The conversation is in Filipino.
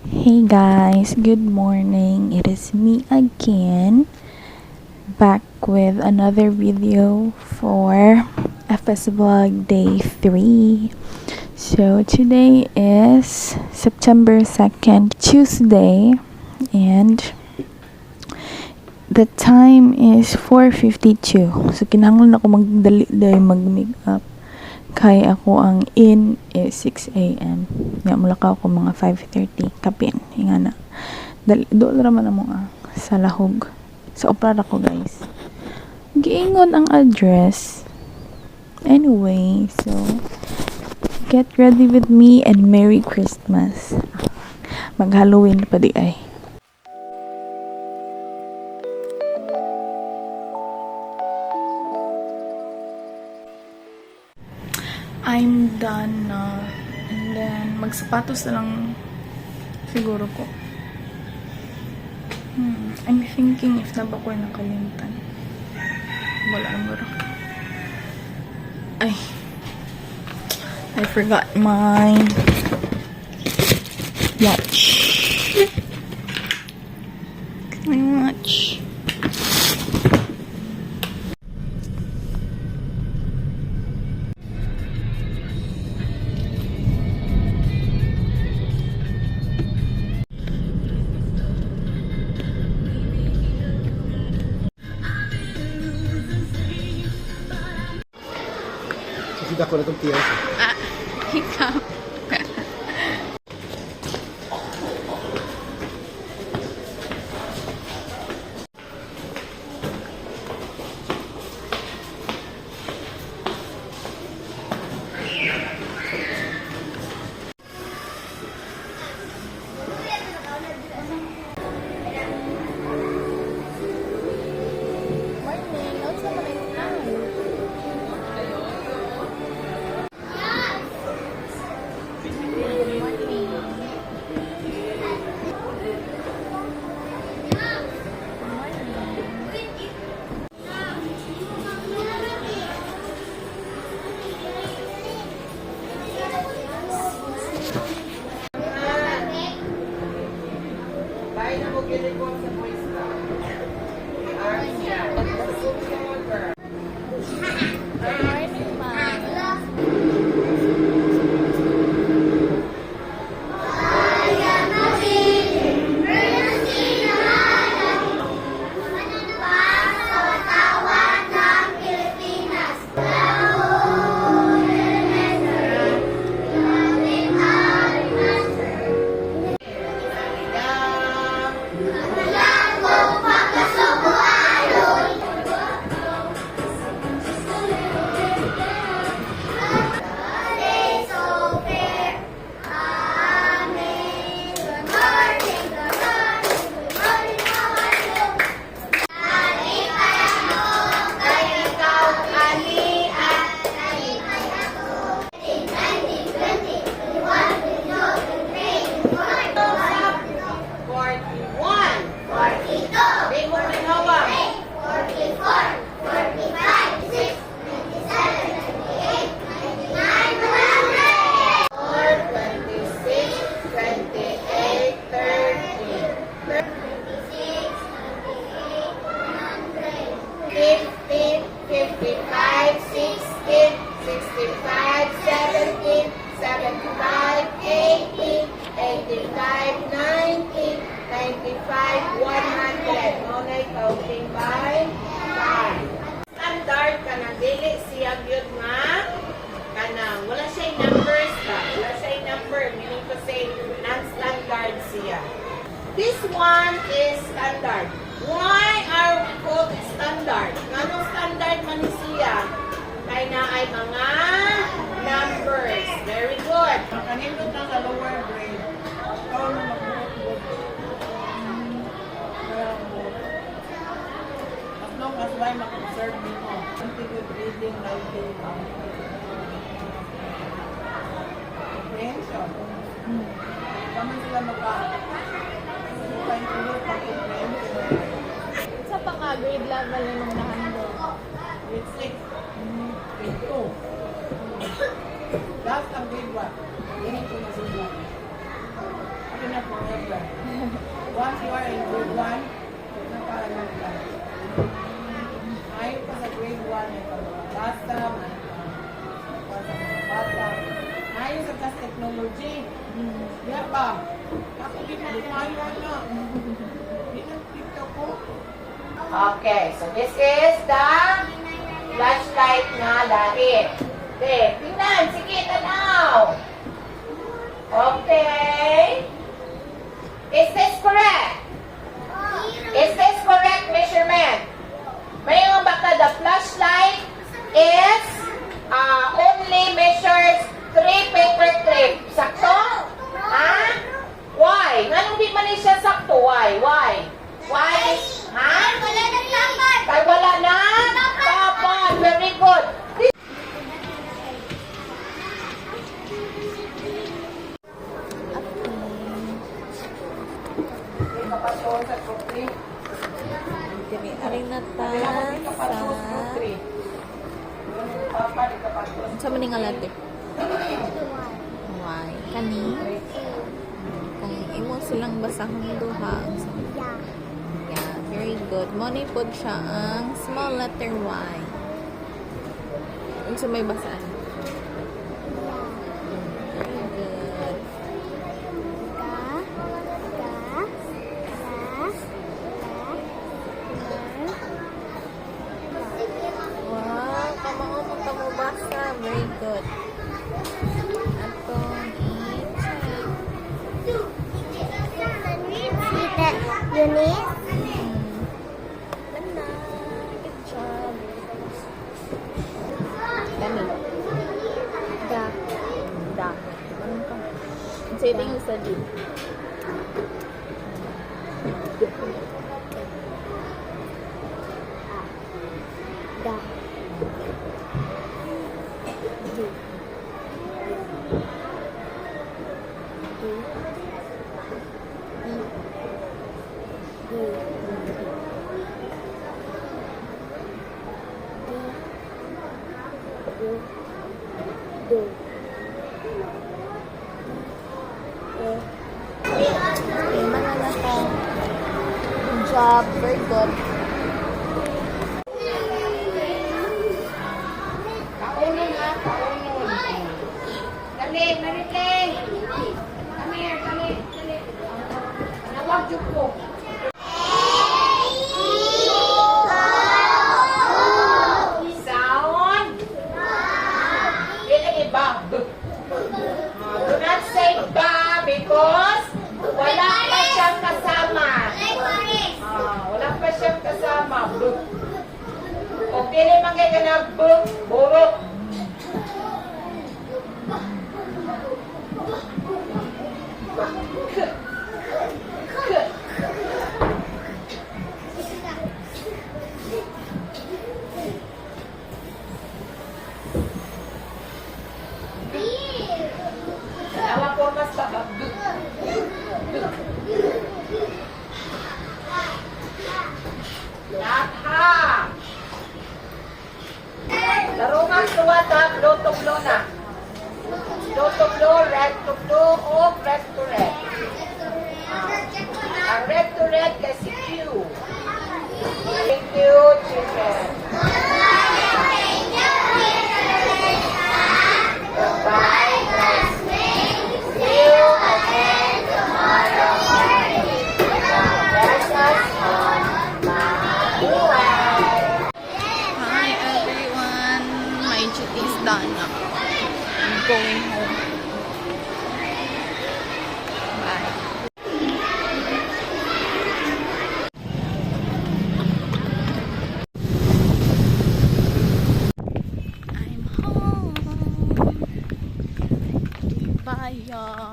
Hey guys, good morning. It is me again, back with another video for FS Vlog Day 3. So today is September 2nd, Tuesday, and the time is 4:52. So kinahanglan ako magdali-dali mag-makeup. Kaya ako ang in is 6 a.m. Nga mula ka ako mga 5:30 kapin. Hinga na. Doon raman na mo sa lahog. Sa opera ko guys. Giingon ang address. Anyway, so get ready with me and Merry Christmas. Mag-Halloween pa di ay. I'm done na. And then, magsapatos na lang siguro ko. I'm thinking if na ba ko nakalimtan. Wala na bro. Ay. I forgot my watch. My watch. Sida ko na itong tears. Ikaw. Standard ka na dili siya gyud nga kanang wala siya numbers ba, wala siya number, meaning to say non-standard siya. This one is standard. Why are we called standard? Nganong standard man ni siya? Kay na ay mga numbers. Very good. Kanindot na sa lower grade. Ikaw na mag-work. As long as why mag-observe mo. Anti-good reading, writing. Comprehension. Kaman sila maka-intulot ng comprehension. Sa pang-grade level na nung nahandle? Grade 6. Grade 2. Last ang grade 1. Ganito na sila. Ano na po? sila. Once you are in grade 1, napaalam ka. Ayaw pa sa grade 1, may pagbabasa, may pagbabasa. Ayaw sa tas technology. Yan ba? Ako di mo kumayo na. Di na TikTok ko. Okay, so this is the flashlight na lahi. Okay, tingnan, sige, tanaw. Okay. Is this correct? Is this correct measurement? Mayroon ba ka, the flashlight is only measures 3 paper clips. Sakto? Ha? Why? Nga nung di man siya sakto? Why? Why? Why? Ha? Kaya wala na? Dapat. Very good. Hindi ka pa doon sa group 3. Diri ari na ta Hindi ka pa doon sa group 3. Papa, di ka pa doon. sa maning alate. Why? Kani? Kung imo silang basahon duha. Yeah, very good. Money pod siya ang small letter Y. Unsa may basaan? Very good. Wow, kamao mo ka mo basa. Very good. Atong i-check. Unit? Ganda. Good job. Dami. Da. Da. Ano ka? Ang setting sa D. Da. Okay, manala ka. Good job. Very good. Kaunon ha, kaunon. Dali, Mariteng. Come here, dali, dali. Nawag jud ko. Sound. Dili iba. Do not say ba because wala pa siyang kasama. Wala pa siyang kasama. O dili man kay kanang burot. Alam ko mas tabag. Natha. Larungan suwata, blue to blue na. Blue to blue, red to blue, o red to red. Ang red to red kasi Q. Thank you, children. Goodbye, classmates. See you again tomorrow morning. Bless us all. Bye. Hi everyone. My duty is done now. I'm going home. Bye. I'm home. Bye, y'all.